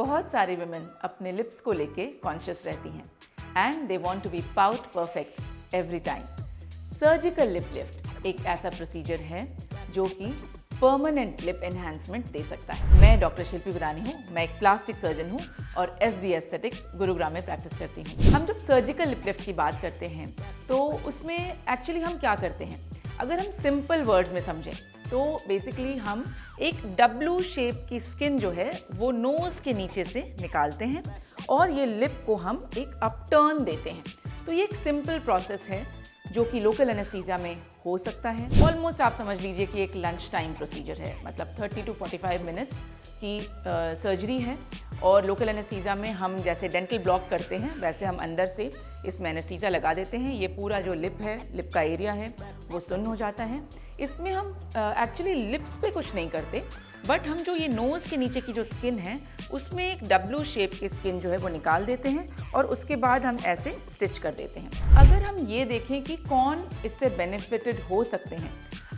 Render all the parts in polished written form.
बहुत सारी वुमेन अपने लिप्स को लेके कॉन्शियस रहती हैं and they want to be pout perfect every time. Surgical lip lift एक ऐसा प्रोसीजर है जो कि परमानेंट लिप एनहांसमेंट दे सकता है। मैं डॉक्टर शिल्पी बिरानी हूँ, मैं एक प्लास्टिक सर्जन हूँ और SB एस्थेटिक्स गुरुग्राम में प्रैक्टिस करती हूँ। हम जब सर्जिकल लिप लिफ्ट की बात करते हैं तो उसमें एक्चुअली हम क्या करते हैं, अगर हम सिंपल वर्ड्स में समझें तो बेसिकली हम एक W शेप की स्किन जो है वो नोज़ के नीचे से निकालते हैं और ये लिप को हम एक अपटर्न देते हैं। तो ये एक सिंपल प्रोसेस है जो कि लोकल एनेस्थीसिया में हो सकता है। ऑलमोस्ट आप समझ लीजिए कि एक लंच टाइम प्रोसीजर है, मतलब 30 to 45 मिनट्स की सर्जरी है। और लोकल एनेस्थीसिया में हम जैसे डेंटल ब्लॉक करते हैं वैसे हम अंदर से इसमें एनेस्थीसिया लगा देते हैं। ये पूरा जो लिप है, लिप का एरिया है वो सुन्न हो जाता है। इसमें हम एक्चुअली लिप्स पे कुछ नहीं करते, बट हम जो ये नोज़ के नीचे की जो स्किन है उसमें एक W शेप की स्किन जो है वो निकाल देते हैं और उसके बाद हम ऐसे स्टिच कर देते हैं। अगर हम ये देखें कि कौन इससे बेनिफिटेड हो सकते हैं,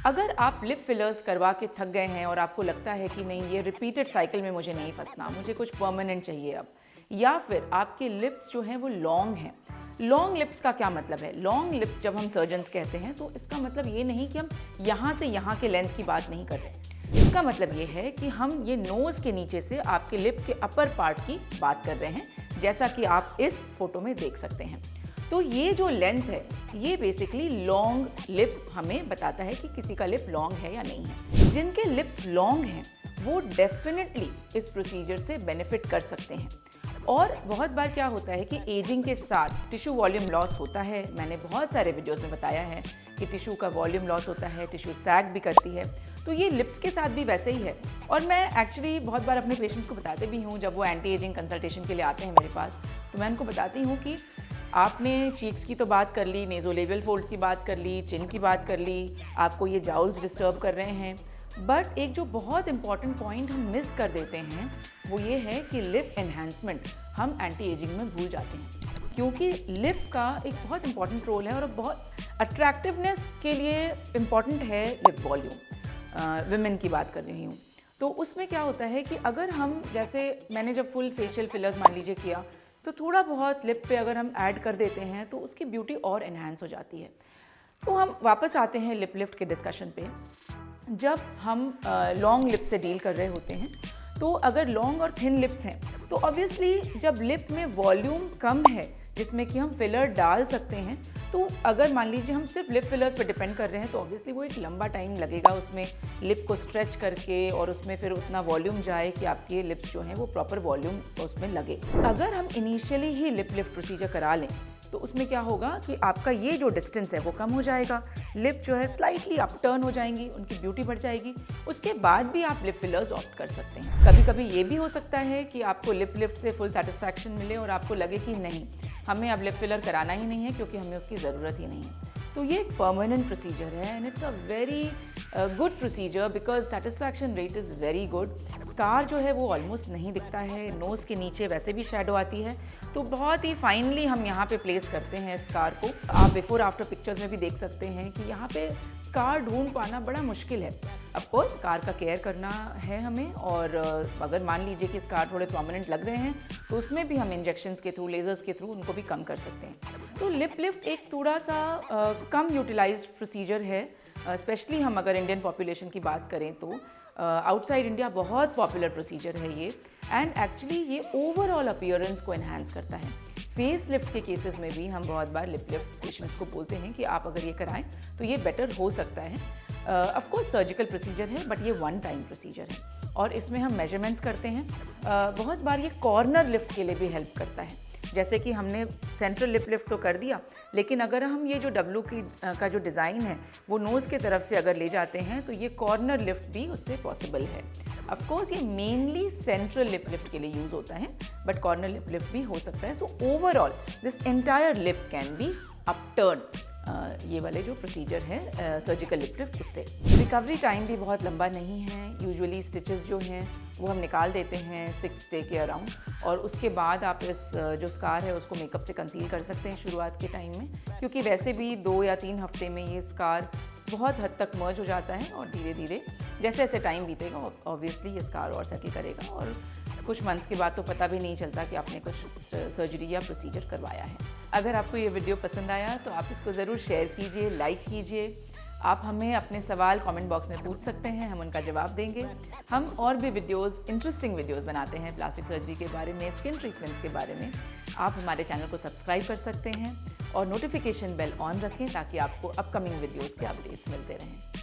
अगर आप लिप फिलर्स करवा के थक गए हैं और आपको लगता है कि नहीं ये रिपीटेड साइकिल में मुझे नहीं फंसना, मुझे कुछ परमानेंट चाहिए अब, या फिर आपके लिप्स जो हैं वो लॉन्ग हैं। लॉन्ग लिप्स का क्या मतलब है? लॉन्ग लिप्स जब हम सर्जन्स कहते हैं तो इसका मतलब ये नहीं कि हम यहाँ से यहाँ के लेंथ की बात नहीं कर रहे। इसका मतलब ये है कि हम ये नोज़ के नीचे से आपके लिप के अपर पार्ट की बात कर रहे हैं, जैसा कि आप इस फोटो में देख सकते हैं। तो ये जो लेंथ है ये बेसिकली लॉन्ग लिप हमें बताता है कि किसी का लिप लॉन्ग है या नहीं है। जिनके लिप्स लॉन्ग हैं वो डेफिनेटली इस प्रोसीजर से बेनिफिट कर सकते हैं। और बहुत बार क्या होता है कि एजिंग के साथ टिश्यू वॉल्यूम लॉस होता है। मैंने बहुत सारे वीडियोस में बताया है कि टिश्यू का वॉल्यूम लॉस होता है, टिश्यू सैग भी करती है। तो ये लिप्स के साथ भी वैसे ही है। और मैं एक्चुअली बहुत बार अपने पेशेंट्स को बताते भी हूँ, जब वो एंटी एजिंग कंसल्टेशन के लिए आते हैं मेरे पास, तो मैं उनको बताती हूँ कि आपने चीक्स की तो बात कर ली, नेज़ोलेबियल फोल्ड्स की बात कर ली, चिन की बात कर ली, आपको ये जाउल्स डिस्टर्ब कर रहे हैं, बट एक जो बहुत इंपॉर्टेंट पॉइंट हम मिस कर देते हैं वो ये है कि लिप एनहांसमेंट हम एंटी एजिंग में भूल जाते हैं। क्योंकि लिप का एक बहुत इंपॉर्टेंट रोल है और बहुत अट्रैक्टिवनेस के लिए इम्पॉर्टेंट है लिप वॉल्यूम। विमेन की बात कर रही हूँ तो उसमें क्या होता है कि अगर हम, जैसे मैंने जब फुल फेशियल फिलर्स मान लीजिए किया, तो थोड़ा बहुत लिप पे अगर हम ऐड कर देते हैं तो उसकी ब्यूटी और एनहांस हो जाती है। तो हम वापस आते हैं लिप लिफ्ट के डिस्कशन पे। जब हम लॉन्ग लिप से डील कर रहे होते हैं तो अगर लॉन्ग और थिन लिप्स हैं तो ऑब्वियसली जब लिप में वॉल्यूम कम है जिसमें कि हम फिलर डाल सकते हैं, तो अगर मान लीजिए हम सिर्फ लिप फिलर्स पर डिपेंड कर रहे हैं तो ऑब्वियसली वो एक लंबा टाइम लगेगा उसमें लिप को स्ट्रेच करके और उसमें फिर उतना वॉल्यूम जाए कि आपके लिप्स जो हैं वो प्रॉपर वॉल्यूम उसमें लगे। अगर हम इनिशियली ही लिप लिफ्ट प्रोसीजर करा लें तो उसमें क्या होगा कि आपका ये जो डिस्टेंस है वो कम हो जाएगा, लिप जो है स्लाइटली अपटर्न हो जाएंगी, उनकी ब्यूटी बढ़ जाएगी। उसके बाद भी आप लिप फिलर्स ऑप्ट कर सकते हैं। कभी कभी ये भी हो सकता है कि आपको लिप लिफ्ट से फुल सेटिस्फैक्शन मिले और आपको लगे कि नहीं, हमें अब लिप फिलर कराना ही नहीं है क्योंकि हमें उसकी ज़रूरत ही नहीं है। तो ये एक परमानेंट प्रोसीजर है and it's a very good procedure because satisfaction rate is very good. Scar जो है वो ऑलमोस्ट नहीं दिखता है, नोज़ के नीचे वैसे भी शैडो आती है, तो बहुत ही फाइनली हम यहाँ पे प्लेस करते हैं स्कार को। आप बिफोर आफ्टर पिक्चर्स में भी देख सकते हैं कि यहाँ पे स्कार ढूंढ पाना बड़ा मुश्किल है। ऑफ कोर्स स्कार का केयर करना है हमें, और अगर मान लीजिए कि स्कार थोड़े प्रोमिनेंट लग रहे हैं तो उसमें भी हम इंजेक्शंस के थ्रू, लेजर्स के थ्रू उनको भी कम कर सकते हैं। तो लिप लिफ्ट एक थोड़ा सा कम यूटिलाइज्ड प्रोसीजर है, स्पेशली हम अगर इंडियन पॉपुलेशन की बात करें तो आउटसाइड इंडिया बहुत पॉपुलर प्रोसीजर है ये। एंड एक्चुअली ये ओवरऑल अपीयरेंस को एनहांस करता है। फेस लिफ्ट के केसेस में भी हम बहुत बार लिप लिफ्ट पेशेंट्स को बोलते हैं कि आप अगर ये कराएं तो ये बेटर हो सकता है। ऑफ कोर्स सर्जिकल प्रोसीजर है बट ये वन टाइम प्रोसीजर है और इसमें हम मेजरमेंट्स करते हैं। बहुत बार ये कॉर्नर लिफ्ट के लिए भी हेल्प करता है। जैसे कि हमने सेंट्रल लिप लिफ्ट तो कर दिया, लेकिन अगर हम ये जो W का जो डिज़ाइन है वो नोज़ के तरफ से अगर ले जाते हैं तो ये कॉर्नर लिफ्ट भी उससे पॉसिबल है। ऑफ कोर्स ये मेनली सेंट्रल लिप लिफ्ट के लिए यूज़ होता है बट कॉर्नर लिप लिफ्ट भी हो सकता है। So overall this entire lip can be upturn. ये वाले जो प्रोसीजर है सर्जिकल लिप लिफ्ट, उससे रिकवरी टाइम भी बहुत लंबा नहीं है। यूजुअली स्टिचेस जो हैं वो हम निकाल देते हैं 6 डे के अराउंड, और उसके बाद आप इस जो स्कार है उसको मेकअप से कंसील कर सकते हैं शुरुआत के टाइम में, क्योंकि वैसे भी 2 या 3 हफ्ते में ये स्कार बहुत हद तक मर्ज हो जाता है और धीरे धीरे जैसे जैसे टाइम बीतेगा ऑब्वियसली ये स्कार और सेटल करेगा और कुछ मंथ्स के बाद तो पता भी नहीं चलता कि आपने कुछ सर्जरी या प्रोसीजर करवाया है। अगर आपको ये वीडियो पसंद आया तो आप इसको ज़रूर शेयर कीजिए, लाइक कीजिए। आप हमें अपने सवाल कमेंट बॉक्स में पूछ सकते हैं, हम उनका जवाब देंगे। हम और भी वीडियोस, इंटरेस्टिंग वीडियोस बनाते हैं प्लास्टिक सर्जरी के बारे में, स्किन ट्रीटमेंट्स के बारे में। आप हमारे चैनल को सब्सक्राइब कर सकते हैं और नोटिफिकेशन बेल ऑन रखें ताकि आपको अपकमिंग वीडियोस के अपडेट्स मिलते रहें।